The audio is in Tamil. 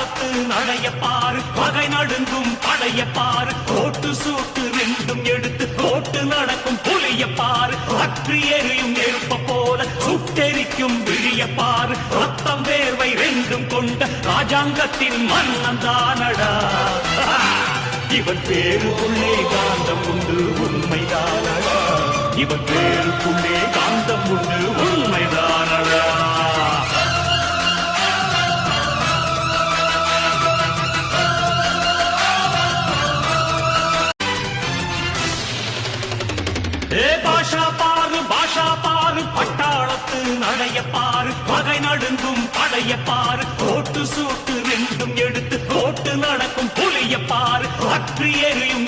பட்டாளத்து நடைய பாரு பகை நடுங்கும் படைய பாரு கோட்டு சூட்டு ரெண்டும் எடுத்து கோட்டு நடக்கும் புலிய பாரு அற்றி எரியும் நெருப்ப போல சுட்டெரிக்கும் விழிய பாரு ரத்தம் வேர்வை ரெண்டும் கொண்ட ராஜாங்கத்தின் மன்னன் தானடா இவன் பேருக்குள்ளே காந்தம் உண்டு உண்மைதானடா இவன் பேருக்குள்ளே காந்தம் உண்டு உண்மைதானடா பாஷா பாரு பட்டாளத்து நடைய பாரு பகை நடுங்கும் படைய பாரு கோட்டு சூட்டு ரெண்டும் எடுத்து கோட்டு நடக்கும் புலிய பாரு அற்றி எரியும்